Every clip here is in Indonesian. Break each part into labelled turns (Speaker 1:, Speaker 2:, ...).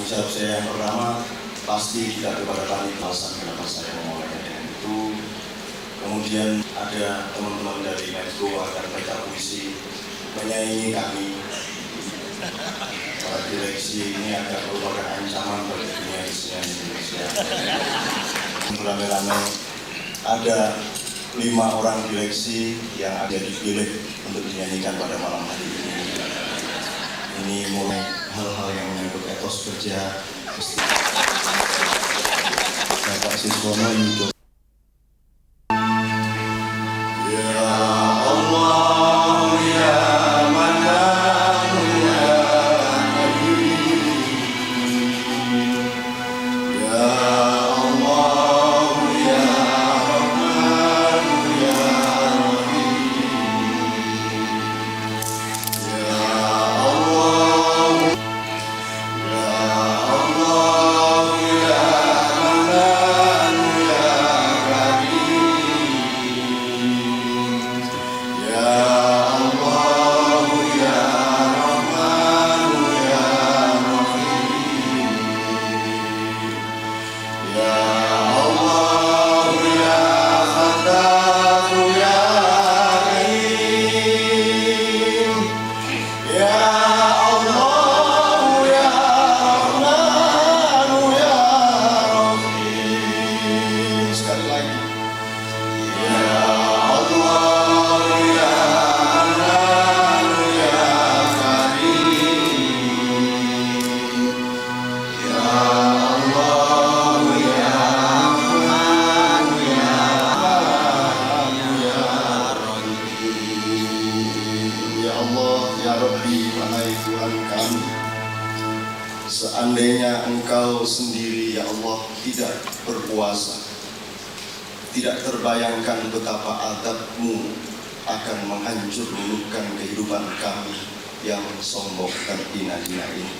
Speaker 1: jawab saya yang pertama pasti tidak kepada panitia, alasan kenapa saya memulainya dengan itu. Kemudian ada teman-teman dari Medco akan baca puisi menyaingi kami. Para direksi ini agak merupakan ancaman bagi dunia kesenian Indonesia. Rame-rame ada 5 orang direksi yang ada dipilih untuk dinyanyikan pada malam hari ini. Ini mulai hal-hal yang menyangkut etos kerja. Bapak Siswono Yudo. Seandainya Engkau sendiri, ya Allah, tidak berkuasa, tidak terbayangkan betapa azab-Mu akan menghancurkan kehidupan kami yang sombong dan hina-hina ini.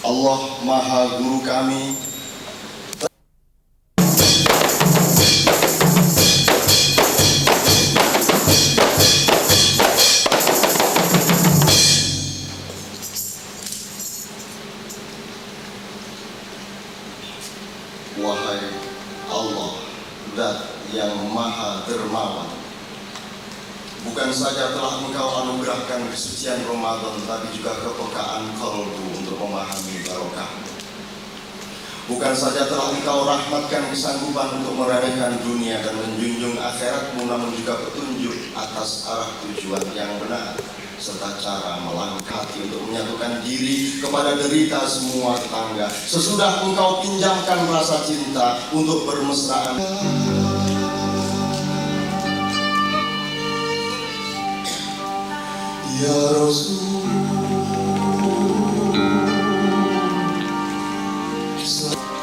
Speaker 1: Allah Maha Guru kami, wahai Allah, Zat yang Maha Dermawan, bukan saja telah Engkau anugerahkan kesucian Ramadan, tapi juga kepekaan qalbu untuk memahami barokah. Bukan saja telah Engkau rahmatkan kesanggupan untuk meremehkan dunia dan menjunjung akhirat-Mu, namun juga petunjuk atas arah tujuan yang benar, serta cara melangkah untuk menyatukan diri kepada derita semua tetangga. Sesudah Engkau pinjamkan rasa cinta untuk bermesraan, ya Rasul,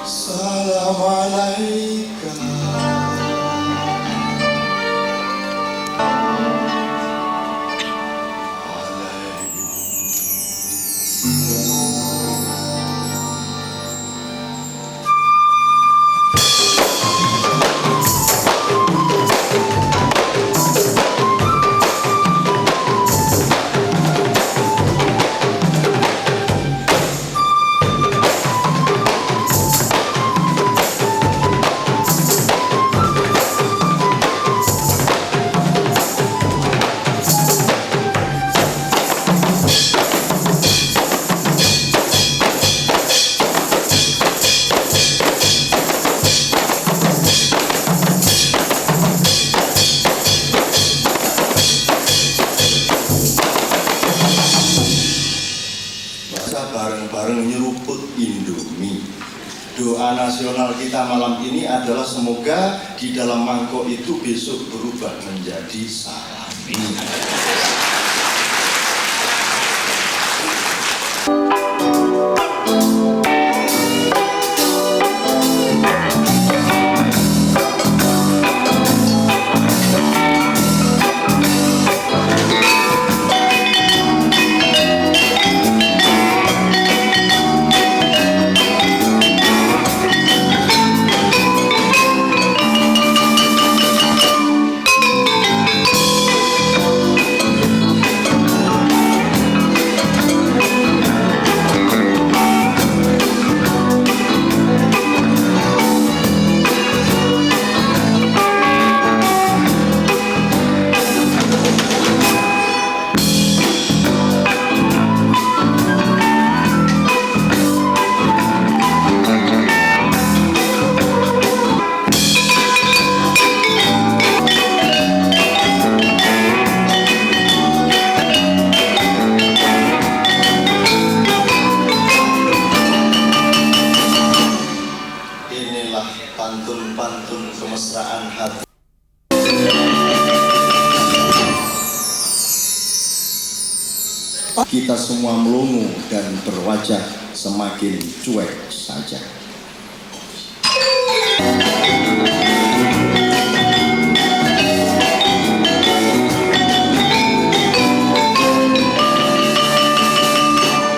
Speaker 1: salam alaika. Bareng-bareng nyeruput Indomie. Doa nasional kita malam ini adalah semoga di dalam mangkok itu besok berubah menjadi salami. kita semua melongo dan berwajah semakin cuek saja.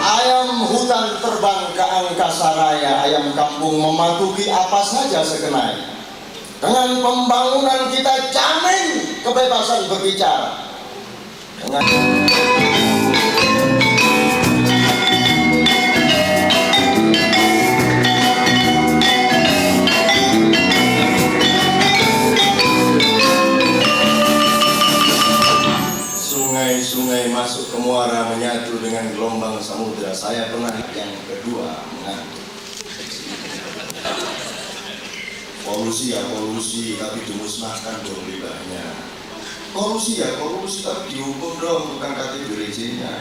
Speaker 1: Ayam hutan terbang ke angkasa raya, ayam kampung mematuhi apa saja sekenanya. Dengan pembangunan kita jamin kebebasan berbicara. Sungai-sungai masuk ke muara menyatu dengan gelombang samudera. Saya pernah yang kedua mengantuk. Polusi ya polusi, tapi dimusnahkan dong limbahnya. Kolusi ya kolusi, tapi dihukum dong, bukan KTP-nya.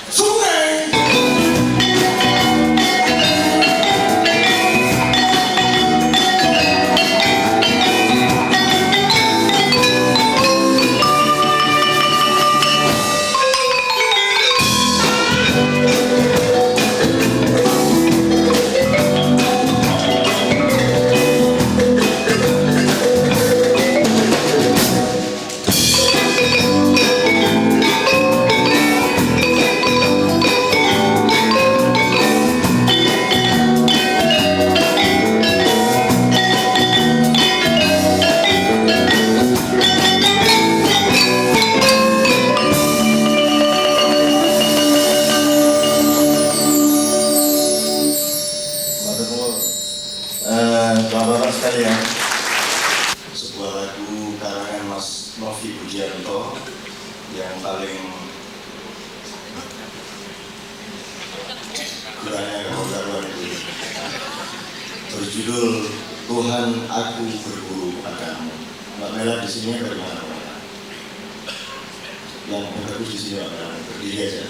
Speaker 1: Sungai. Bapak-bapak sekalian, sebuah lagu karangan Mas Novi Budianto yang paling kurangnya kawan-kawan itu berjudul Tuhan Aku Berguru Padamu. Mbak Mela di sini bagaimana? Yang bagus di sini Mbak Mela, berdiri aja.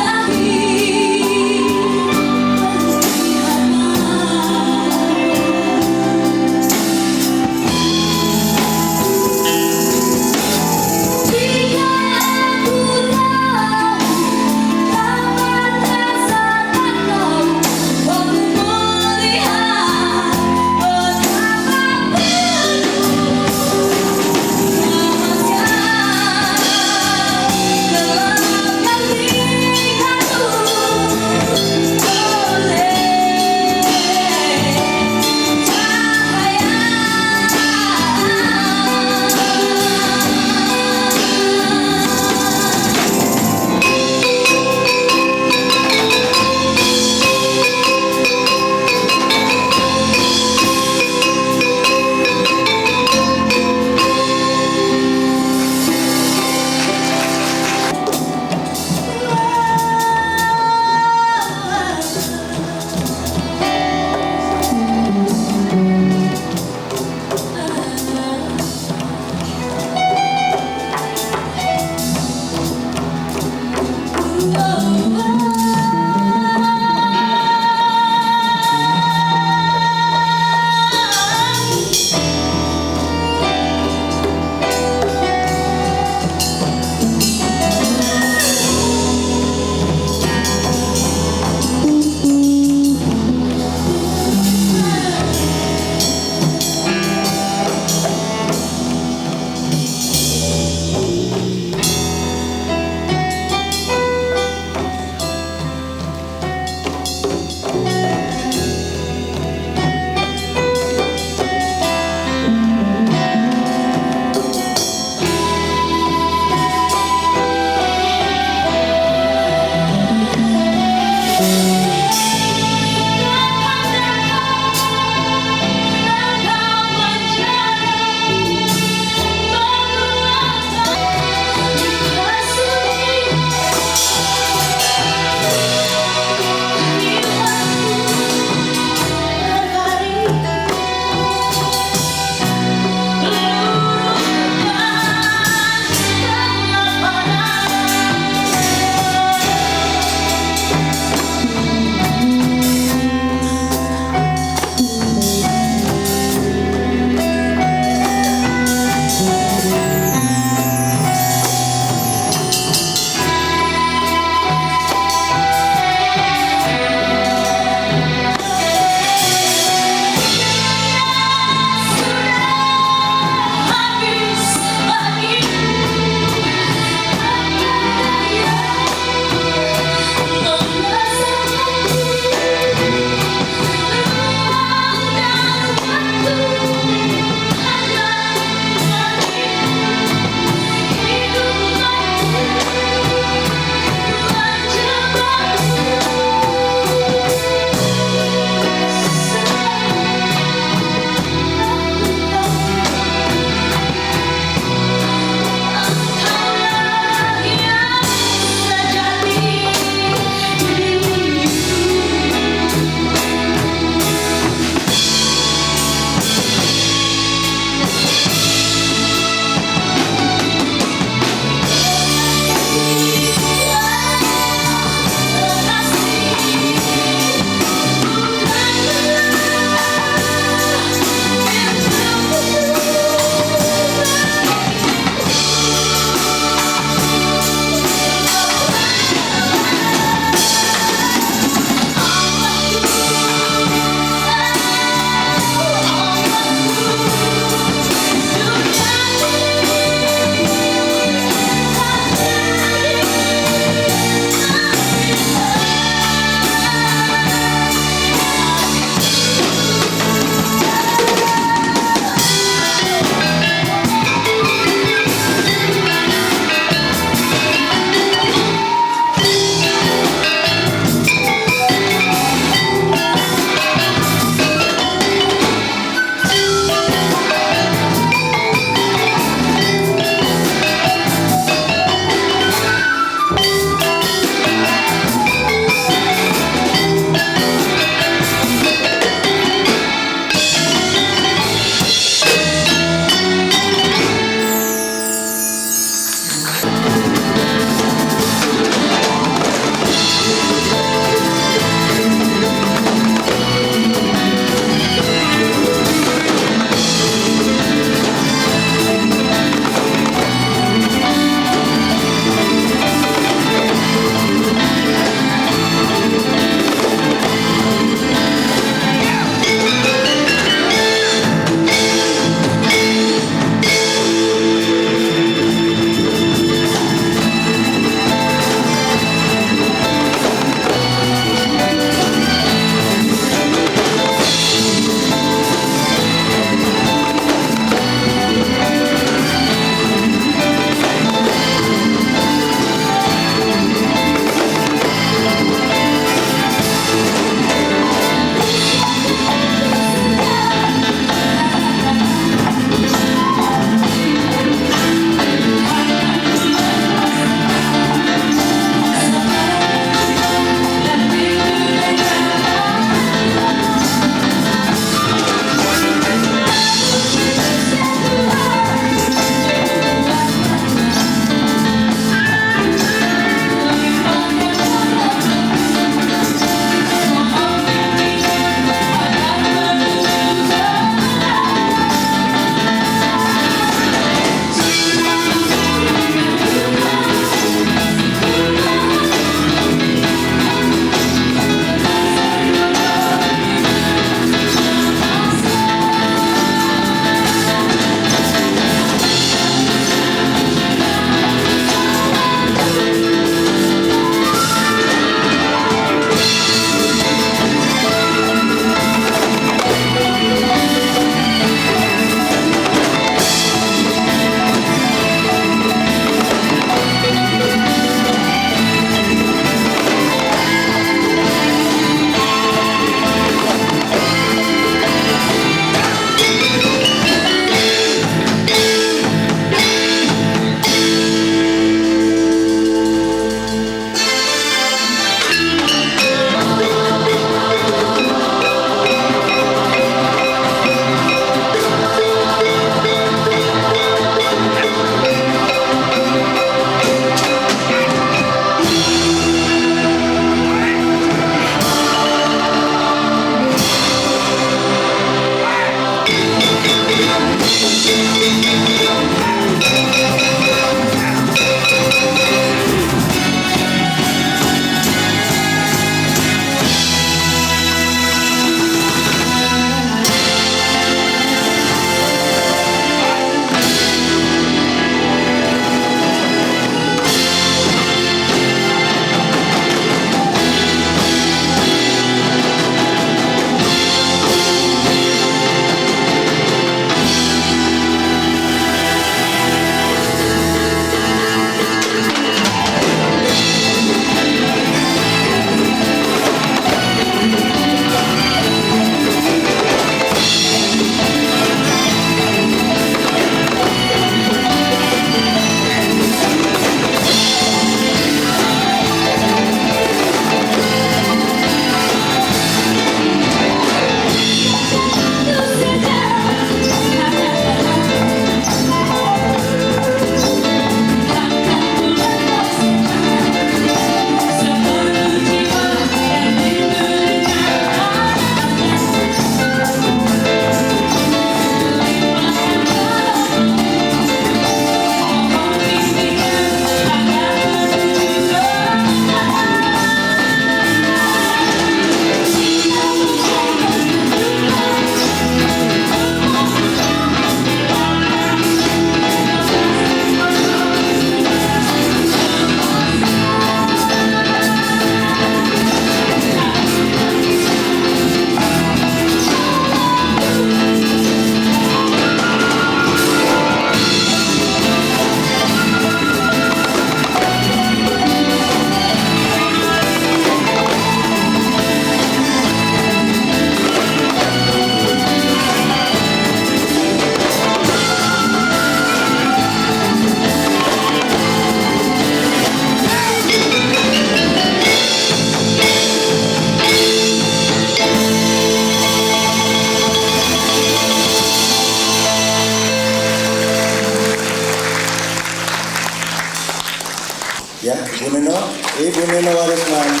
Speaker 2: Ibu Nino Warisman.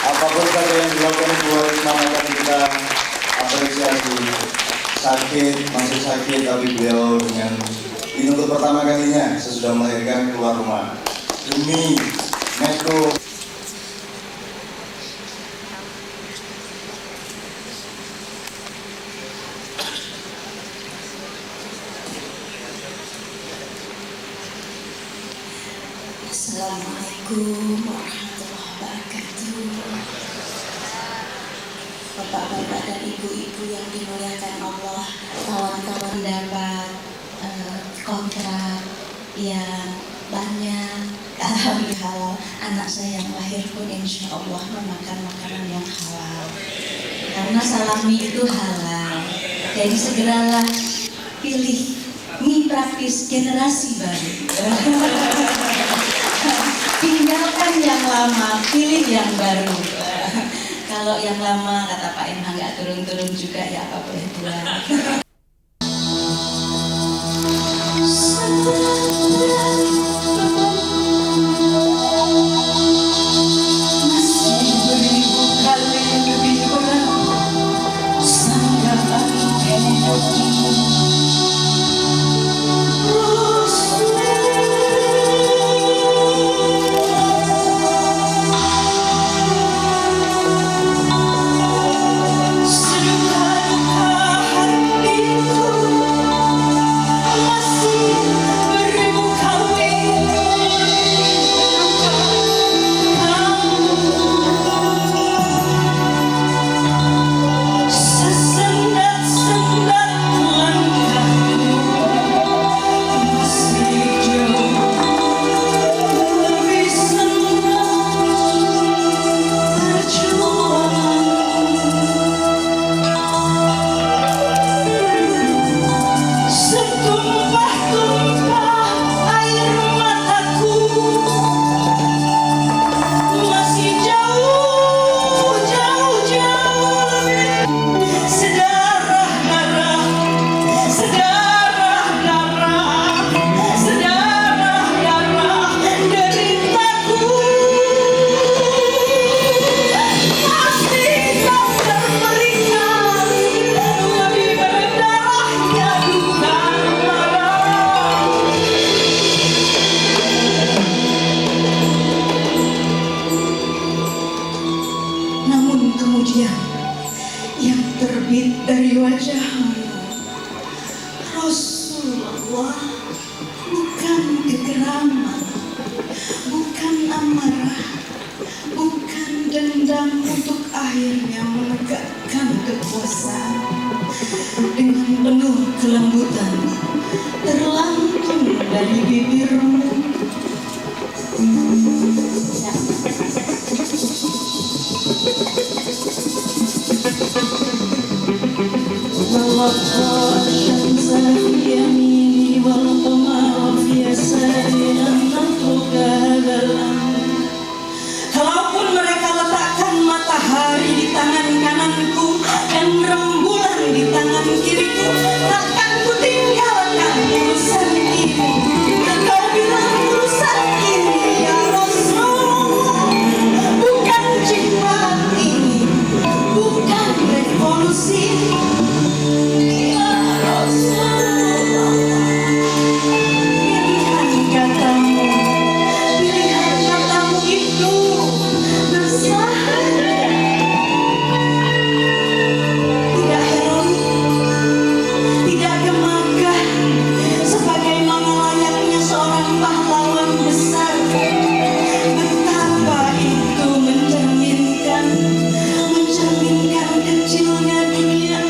Speaker 2: Apapun kata yang dilakukan Ibu Warisman akan kita apresiasi. Sakit, masih sakit, tapi beliau dengan ini untuk pertama kalinya sesudah melahirkan keluar rumah demi Metro.
Speaker 3: Assalamualaikum warahmatullahi wabarakatuh. Bapak-bapak dan ibu-ibu yang dimuliakan Allah, kawan-kawan dapat kontrak yang banyak. Alhamdulillah, anak saya yang lahir pun insya Allah memakan makanan yang halal. Karena salami itu halal. Jadi segeralah pilih mie praktis generasi baru. Tinggalkan yang lama, pilih yang baru. Kalau yang lama kata Pak Emang nggak turun-turun juga ya apa boleh buat. Masih beribu kali lebih berat sanggahan hidup. Kemudian yang terbit dari wajahmu, Rasulullah, bukan kegeraman, bukan amarah, bukan dendam untuk akhirnya menegakkan kekuasaan. Dengan penuh kelembutan terlantun dari bibirmu. Kalaupun mereka letakkan matahari di tangan kananku dan rembulan di tangan kiriku, takkan ku tinggalkan urusan ini. Kau bilang urusan ini ya Rasulullah, bukan jihad ini, bukan revolusi. Mencerminkan kecilnya dunia.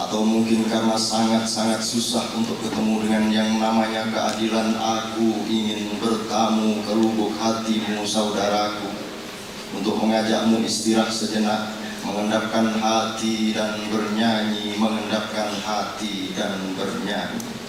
Speaker 1: atau mungkin karena sangat-sangat susah untuk ketemu dengan yang namanya keadilan, aku ingin bertamu ke lubuk hatimu saudaraku, untuk mengajakmu istirahat sejenak, mengendapkan hati dan bernyanyi, mengendapkan hati dan bernyanyi.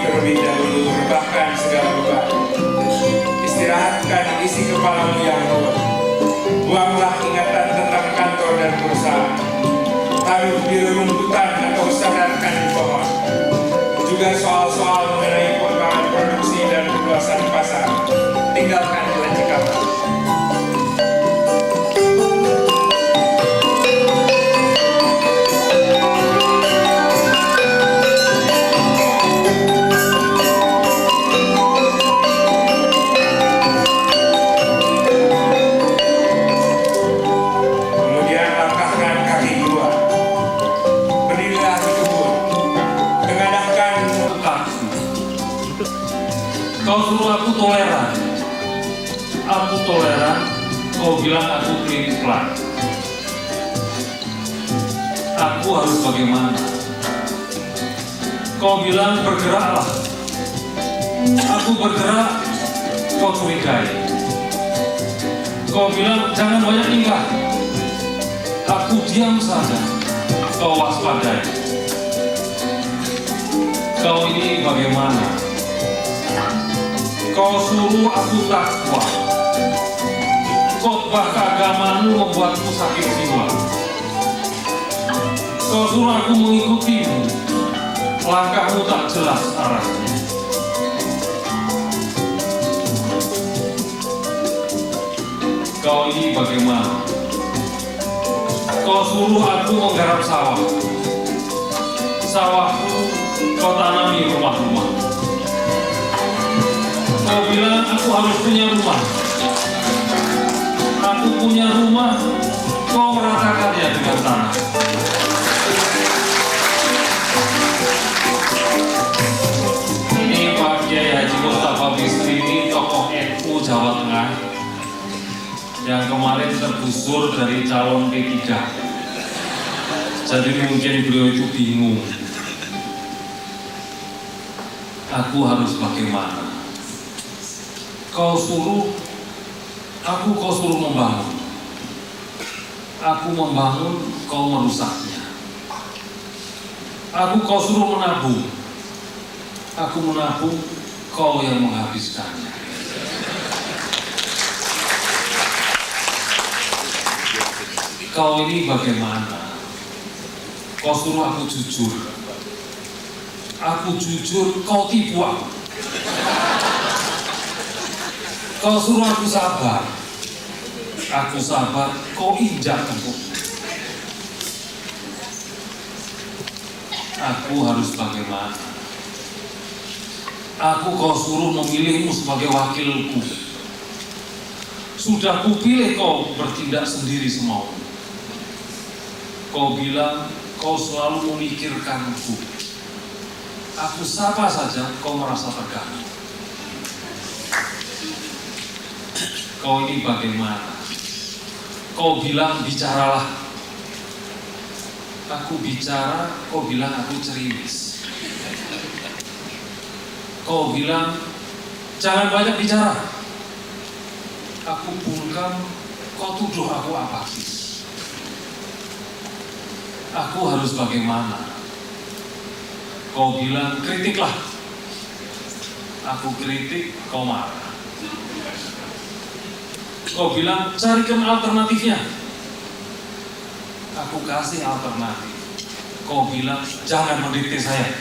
Speaker 4: terlebih dahulu, rebahkan segala beban. Istirahatkan isi kepalamu yang ruwet. Buanglah ingatan tentang kantor dan perusahaan. Taruh di rumputan atau sadarkan di pohon. Juga soal-soal mengenai pengembangan produksi dan keluasan pasar. Tinggalkan di laci kamar.
Speaker 5: Kau suruh aku toleran. Aku toleran, kau bilang aku pelin-pelan. Aku harus bagaimana? Kau bilang bergeraklah. Aku bergerak, kau curigai. Kau bilang jangan banyak tingkah. Aku diam saja, kau waspadai. Kau ini bagaimana? Kau suruh aku takwa. Khotbah keagamaanmu membuatku sakit jiwa. Kau suruh aku mengikutimu. Langkahmu tak jelas arahnya. Kau ini bagaimana? Kau suruh aku menggarap sawah. Sawahku kau tanami rumah-rumah. Kau bilang aku harus punya rumah. Aku punya rumah, kau meratakannya dengan tanah. Ini Pak Kiai Haji Mustafa Bisri, ini tokoh NU Jawa Tengah yang kemarin tergusur dari calon P3. Jadi mungkin beliau itu bingung. Aku harus bagaimana? Kau suruh membangun. Aku membangun, kau merusaknya. Kau suruh menabung. Aku menabung, kau yang menghabiskannya. Kau ini bagaimana? Kau suruh aku jujur. Aku jujur, kau tipu aku. Kau suruh aku sabar. Aku sabar, kau injak tempur. Aku harus bagaimana? Kau suruh memilihmu sebagai wakilku. Sudah kupilih kau bertindak sendiri semaumu. Kau bilang kau selalu memikirkanku. Aku sapa saja, kau merasa terganggu. Kau ini bagaimana? Kau bilang bicaralah. Aku bicara, kau bilang aku cerimis. Kau bilang jangan banyak bicara. Aku bungkam, kau tuduh aku apatis. Aku harus bagaimana? Kau bilang kritiklah. Aku kritik, kau marah. Kau bilang carikan alternatifnya. Aku kasih alternatif. Kau bilang jangan mendikte saya.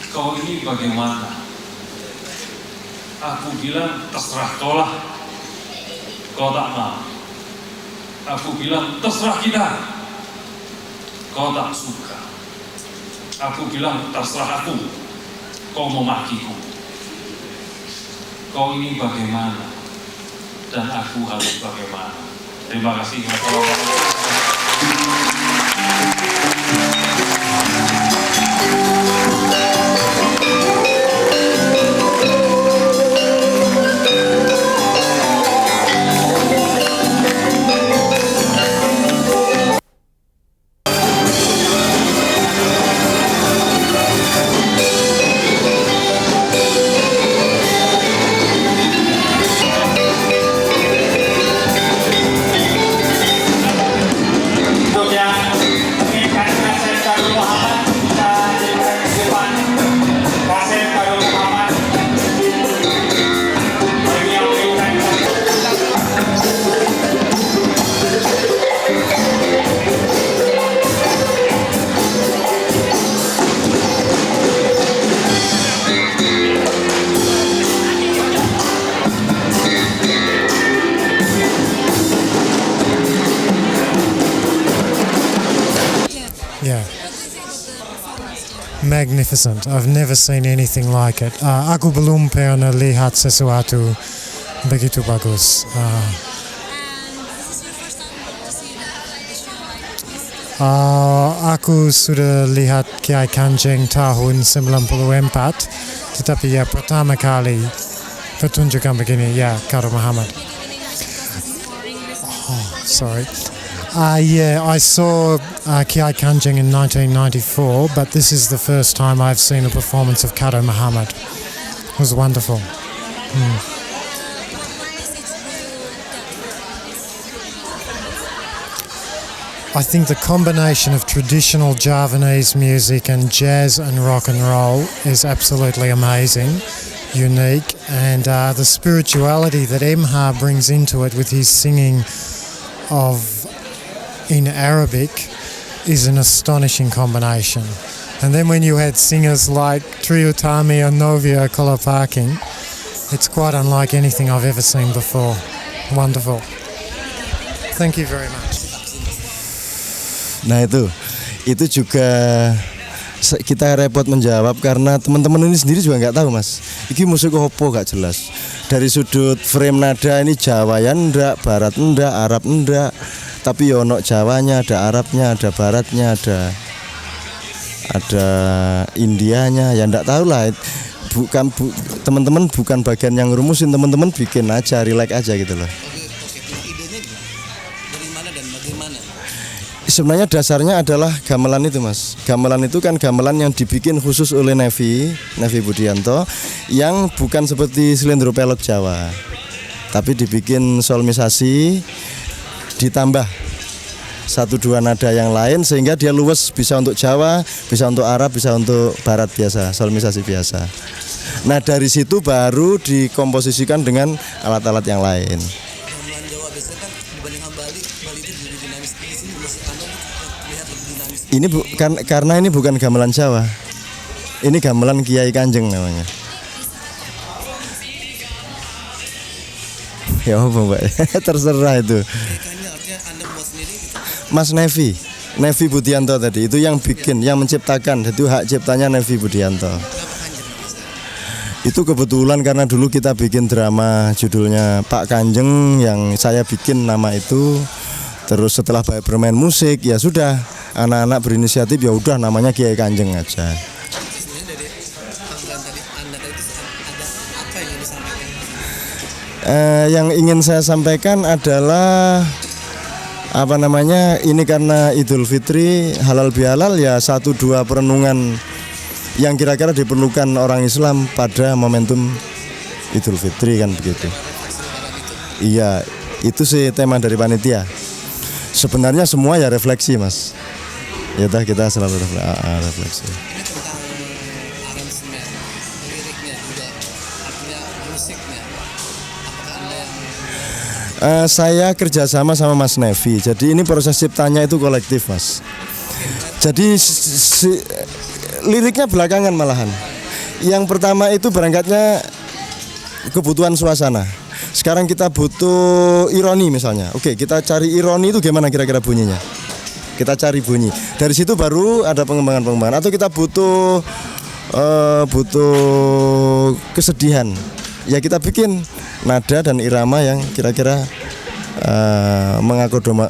Speaker 5: Kau ini bagaimana? Aku bilang terserah kau lah. Kau tak mau. Aku bilang terserah kita. Kau tak suka. Aku bilang terserah aku. Kau memakiku. Kau ini bagaimana? Dan aku harus bagaimana? Terima kasih.
Speaker 6: magnificent. I've never seen anything like it. Aku belum pernah lihat sesuatu begitu bagus. Aku sudah lihat Kiai Kanjeng tahun 94, tetapi ya pertama kali pertunjukan begini ya Karo Muhammad. Sorry. Yeah, I saw Kiai Kanjeng in 1994, but this is the first time I've seen a performance of Karo Muhammad. It was wonderful. I think the combination of traditional Javanese music and jazz and rock and roll is absolutely amazing, unique, and the spirituality that Emha brings into it with his singing in Arabic is an astonishing combination. And then when you had singers like Triutami or Novia Kolopaking, it's quite unlike anything I've ever seen before. Wonderful. Thank you very much.
Speaker 2: Nah itu juga kita repot menjawab karena teman-teman ini sendiri juga nggak tahu mas. Iki musik opo gak jelas. Dari sudut frame nada ini Jawa ya ndak, Barat ndak, Arab ndak. Tapi ono Jawanya, ada Arabnya, ada Baratnya, ada Indianya. Ya ndak tahu lah. Teman-teman bukan bagian yang rumusin, teman-teman bikin aja, relax aja gitu loh. Sebenarnya dasarnya adalah gamelan itu mas. Gamelan itu kan gamelan yang dibikin khusus oleh Nevi Budianto, yang bukan seperti Slendro Pelok Jawa, tapi dibikin solmisasi, ditambah 1-2 nada yang lain sehingga dia luwes, bisa untuk Jawa, bisa untuk Arab, bisa untuk Barat biasa, solmisasi biasa. Nah dari situ baru dikomposisikan dengan alat-alat yang lain. Ini karena ini bukan gamelan Jawa. Ini gamelan Kiai Kanjeng namanya. Ya apa Mbak? Terserah itu. Mas Nevi Budianto tadi itu yang bikin, yang menciptakan. Itu hak ciptanya Nevi Budianto. Itu kebetulan karena dulu kita bikin drama judulnya Pak Kanjeng yang saya bikin nama itu. Terus setelah bermain musik ya sudah, anak-anak berinisiatif ya udah namanya Kiai Kanjeng aja. Yang ingin saya sampaikan adalah ini karena Idul Fitri halal bihalal ya 1-2 perenungan yang kira-kira diperlukan orang Islam pada momentum Idul Fitri kan begitu. Iya, itu sih tema dari panitia. Sebenarnya semua ya refleksi mas. Ya dah kita selalu refleksi.
Speaker 7: Ini tentang aransemen, liriknya juga, artinya musiknya. Apakah Anda yang...
Speaker 2: Saya kerjasama sama Mas Nevi. Jadi ini proses ciptanya itu kolektif mas. Jadi liriknya belakangan malahan. Yang pertama itu berangkatnya kebutuhan suasana. Sekarang kita butuh ironi misalnya. Oke, kita cari ironi itu gimana kira-kira bunyinya. Kita cari bunyi. Dari situ baru ada pengembangan. Atau kita butuh kesedihan. Ya kita bikin nada dan irama yang kira-kira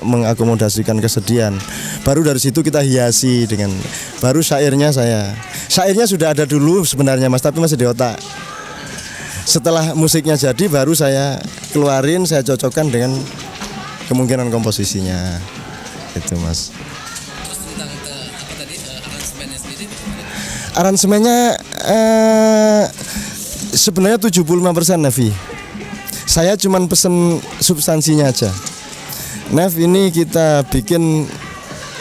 Speaker 2: mengakomodasikan kesedihan. Baru dari situ kita hiasi dengan baru syairnya saya. Syairnya sudah ada dulu sebenarnya mas, tapi masih di otak. Setelah musiknya jadi baru saya keluarin, saya cocokkan dengan kemungkinan komposisinya. Itu mas.
Speaker 7: Terus tentang apa tadi aransemennya sendiri?
Speaker 2: Aransemennya sebenarnya 75% Nevi. Saya cuman pesen substansinya aja. Nev ini kita bikin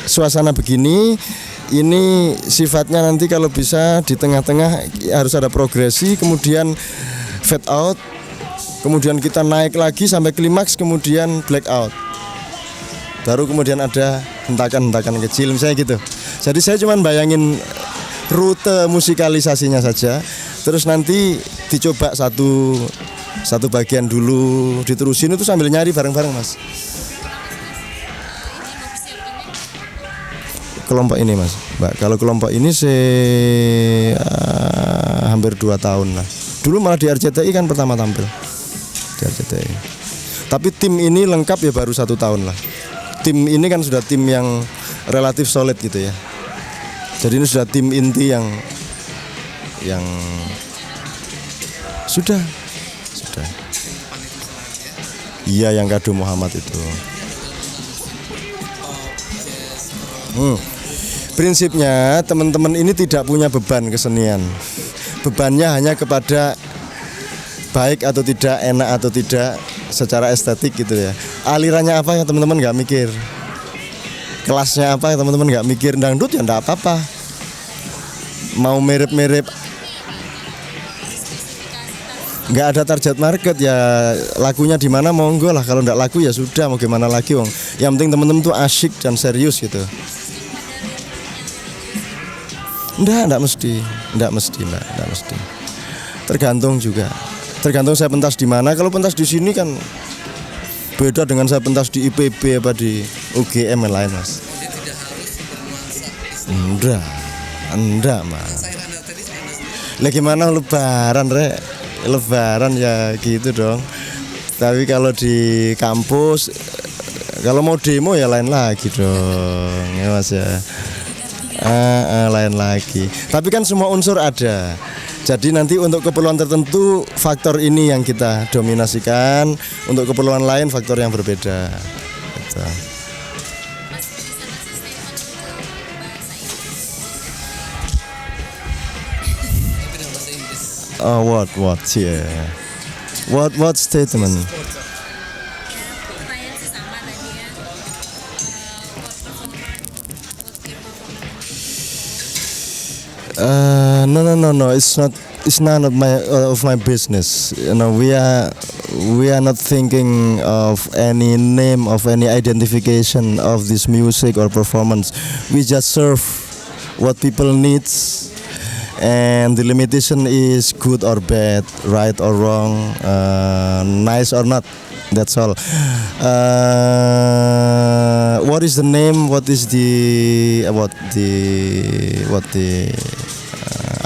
Speaker 2: suasana begini. Ini sifatnya nanti kalau bisa di tengah-tengah harus ada progresi, kemudian fade out, kemudian kita naik lagi sampai klimaks, kemudian black out. Baru kemudian ada hentakan-hentakan kecil misalnya gitu. Jadi saya cuma bayangin rute musikalisasinya saja. Terus nanti dicoba satu bagian dulu, diterusin itu sambil nyari bareng-bareng mas.
Speaker 1: kelompok ini Mas, Mbak. Kalau kelompok ini hampir 2 tahun lah. Dulu malah di RCTI kan pertama tampil di RCTI. Tapi tim ini lengkap ya baru 1 tahun lah. Tim ini kan sudah tim yang relatif solid gitu ya. Jadi ini sudah tim inti yang sudah. Iya, yang Kado Muhammad itu. Prinsipnya teman-teman ini tidak punya beban kesenian. Bebannya hanya kepada baik atau tidak, enak atau tidak, secara estetik gitu ya. Alirannya apa ya teman-teman nggak mikir. Kelasnya apa ya teman-teman nggak mikir. Dangdut ya nggak apa-apa. Mau mirip-mirip, nggak ada target market ya, lakunya di mana monggo lah. Kalau nggak laku ya sudah, mau gimana lagi wong. Yang penting teman-teman tuh asyik dan serius gitu. Enggak mesti. Tergantung juga. Tergantung saya pentas di mana. Kalau pentas di sini kan beda dengan saya pentas di IPB apa di UGM yang lain Mas.
Speaker 7: Dia tidak harus bernuansa.
Speaker 1: Enggak Mas.
Speaker 7: Saya Anda tadi sebenarnya
Speaker 1: Lah gimana lebaran ya gitu dong. Tapi kalau di kampus, kalau mau demo ya lain lagi dong ya Mas ya. Lain lagi. Tapi kan semua unsur ada. Jadi nanti untuk keperluan tertentu faktor ini yang kita dominasikan, untuk keperluan lain faktor yang berbeda. Gitu. Oh, what, yeah. What statement? No. It's none of my business. You know, we are not thinking of any name, of any identification of this music or performance. We just serve what people needs, and the limitation is good or bad, right or wrong, nice or not. That's all. What is the name? What is the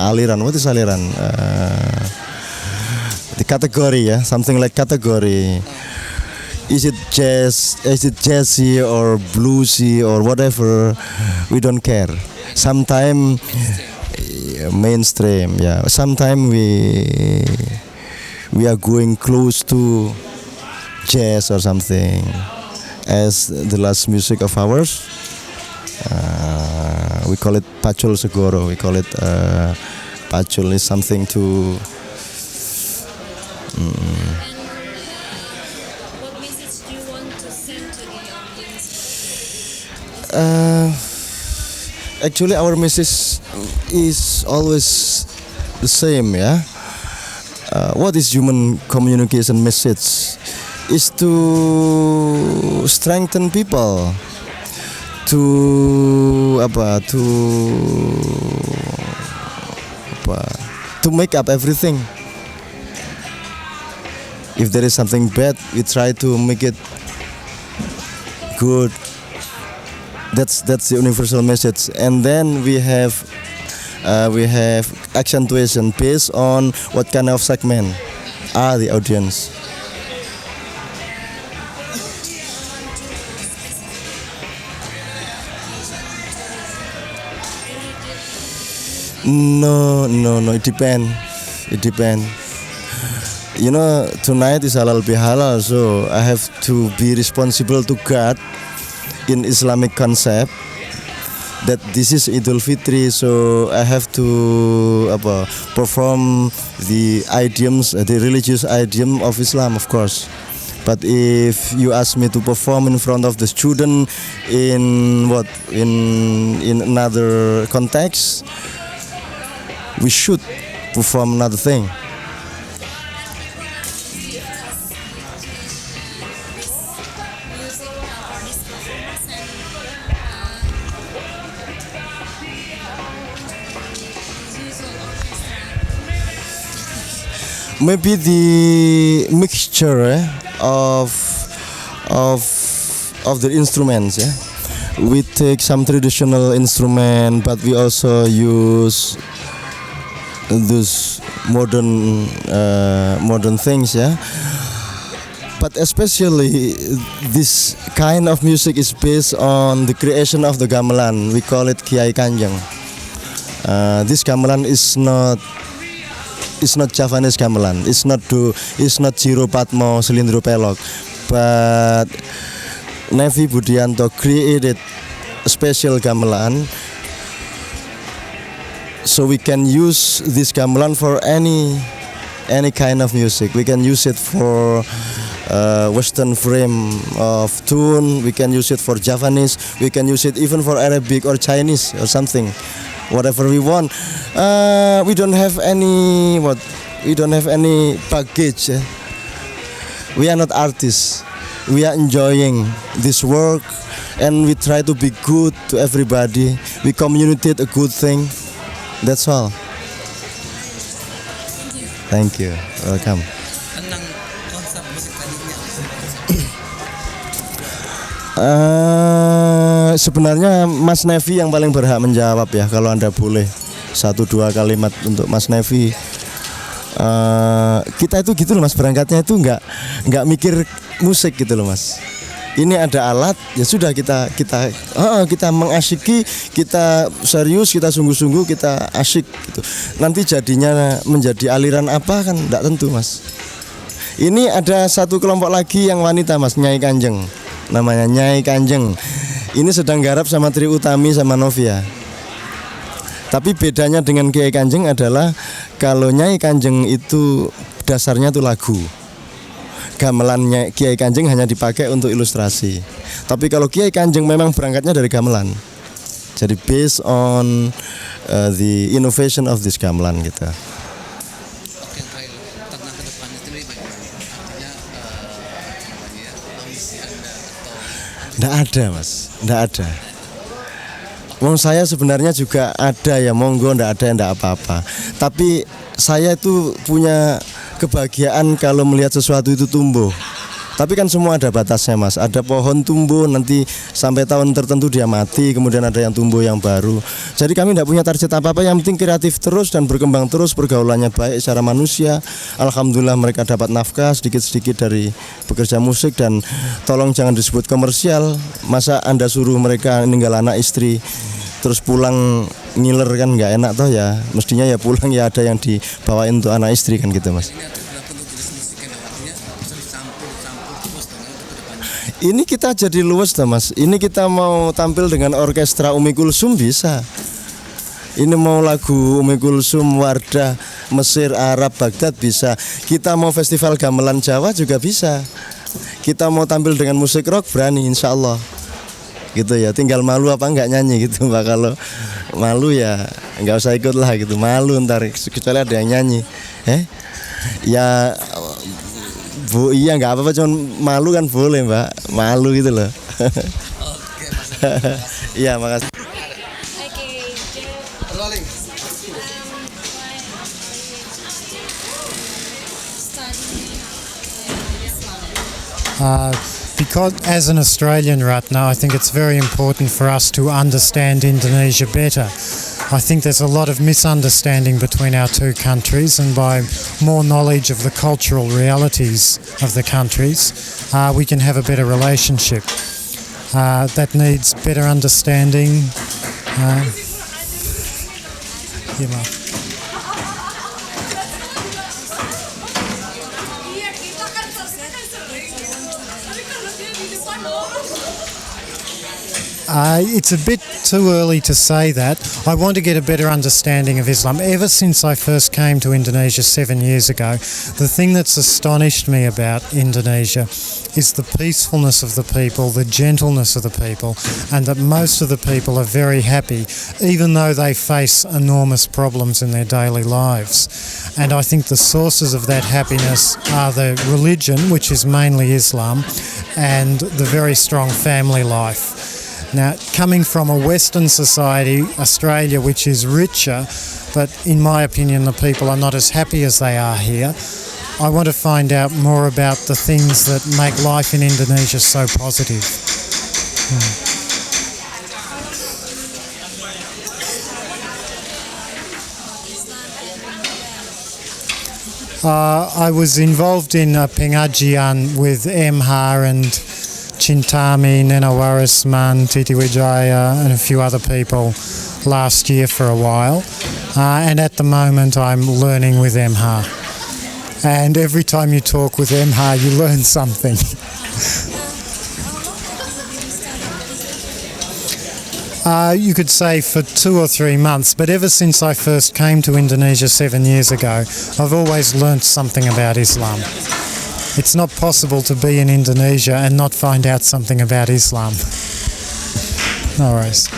Speaker 1: aliran? What is aliran? The category, yeah, something like category. Is it jazz? Is it jazzy or bluesy or whatever? We don't care. Sometimes mainstream, yeah. Sometimes we are going close to jazz or something. As the last music of ours, we call it Pacul Segoro. We call it Pacul is something to.
Speaker 8: What message do you want to send to the audience?
Speaker 1: Actually, our message is always the same, yeah. What is human communication message? Is to strengthen people, to make up everything. If there is something bad, we try to make it good. That's the universal message. And then we have accentuation based on what kind of segment are the audience. No, it depends. You know, tonight is halal bihalal, so I have to be responsible to God in Islamic concept that this is Idul Fitri, so I have to perform the idioms, the religious idiom of Islam, of course. But if you ask me to perform in front of the student in another context, we should perform another thing. Maybe the mixture of the instruments, yeah. we take some traditional instrument, but we also use those modern things, yeah. But especially this kind of music is based on the creation of the gamelan. We call it Kiai Kanjeng. This gamelan is not Javanese gamelan. It's not Jiro Patmo Selindro Pelok, but Nevi Budianto created a special gamelan, so we can use this gamelan for any kind of music. We can use it for Western frame of tune. We can use it for Javanese. We can use it even for Arabic or Chinese or something, whatever we want. We don't have any package. We are not artists. We are enjoying this work, and we try to be good to everybody. We communicate a good thing. That's all. Thank you. Welcome.
Speaker 7: Tentang konsep musik tadinya.
Speaker 1: Sebenarnya Mas Nevi yang paling berhak menjawab ya, kalau Anda boleh 1-2 kalimat untuk Mas Nevi. Kita itu gitu loh Mas, berangkatnya itu nggak mikir musik gitu loh Mas. Ini ada alat, ya sudah kita mengasyiki, kita serius, kita sungguh-sungguh, kita asyik gitu. Nanti jadinya menjadi aliran apa kan nggak tentu Mas. Ini ada satu kelompok lagi yang wanita Mas, Nyai Kanjeng, namanya Nyai Kanjeng. Ini sedang garap sama Tri Utami sama Novia. Tapi bedanya dengan Kiai Kanjeng adalah kalau Nyai Kanjeng itu dasarnya itu lagu. Gamelannya Kiai Kanjeng hanya dipakai untuk ilustrasi. Tapi kalau Kiai Kanjeng memang berangkatnya dari gamelan. Jadi based on the innovation of this gamelan gitu.
Speaker 7: Oke, terakhir tentang kedepannya sendiri bagaimana? Artinya ambisi Anda atau
Speaker 1: Nggak ada Mas, nggak ada. Wong saya sebenarnya juga ada ya, monggo ndak ada ndak apa-apa. Tapi saya itu punya kebahagiaan kalau melihat sesuatu itu tumbuh. Tapi kan semua ada batasnya Mas. Ada pohon tumbuh nanti sampai tahun tertentu dia mati, kemudian ada yang tumbuh yang baru. Jadi kami tidak punya target apa-apa, yang penting kreatif terus dan berkembang terus, pergaulannya baik secara manusia. Alhamdulillah mereka dapat nafkah sedikit-sedikit dari bekerja musik, dan tolong jangan disebut komersial. Masa Anda suruh mereka ninggal anak istri terus pulang ngiler kan nggak enak toh ya. Mestinya ya pulang ya ada yang dibawain untuk anak istri kan gitu Mas.
Speaker 7: ini ada berapa untuk jenis musik yang artinya bisa dicampur terus dengan untuk kedepannya?
Speaker 1: Ini kita jadi luas toh Mas. Ini kita mau tampil dengan orkestra Umi Kulsum bisa. Ini mau lagu Umi Kulsum, Wardah, Mesir, Arab, Baghdad bisa. Kita mau festival gamelan Jawa juga bisa. Kita mau tampil dengan musik rock berani insya Allah. Gitu ya, tinggal malu apa enggak nyanyi gitu Mbak. Kalau malu ya enggak usah ikut lah gitu, malu ntar kecuali ada yang nyanyi. Ya Bu, iya enggak apa-apa, cuman malu kan boleh Mbak, malu gitu loh.
Speaker 7: Oke, Mas.
Speaker 1: Iya, makasih.
Speaker 8: Okay,
Speaker 7: Rolling.
Speaker 6: Because as an Australian right now, I think it's very important for us to understand Indonesia better. I think there's a lot of misunderstanding between our two countries, and by more knowledge of the cultural realities of the countries, we can have a better relationship. That needs better understanding. It's a bit too early to say that. I want to get a better understanding of Islam. Ever since I first came to Indonesia 7 years ago, the thing that's astonished me about Indonesia is the peacefulness of the people, the gentleness of the people, and that most of the people are very happy, even though they face enormous problems in their daily lives. And I think the sources of that happiness are the religion, which is mainly Islam, and the very strong family life. Now, coming from a Western society, Australia, which is richer, but in my opinion the people are not as happy as they are here, I want to find out more about the things that make life in Indonesia so positive. I was involved in pengajian with MH and Chintami, Nenawarisman, Titi Wijaya and a few other people last year for a while. And at the moment I'm learning with MH. And every time you talk with MH you learn something. You could say for 2 or 3 months, but ever since I first came to Indonesia 7 years ago, I've always learnt something about Islam. It's not possible to be in Indonesia and not find out something about Islam. No worries.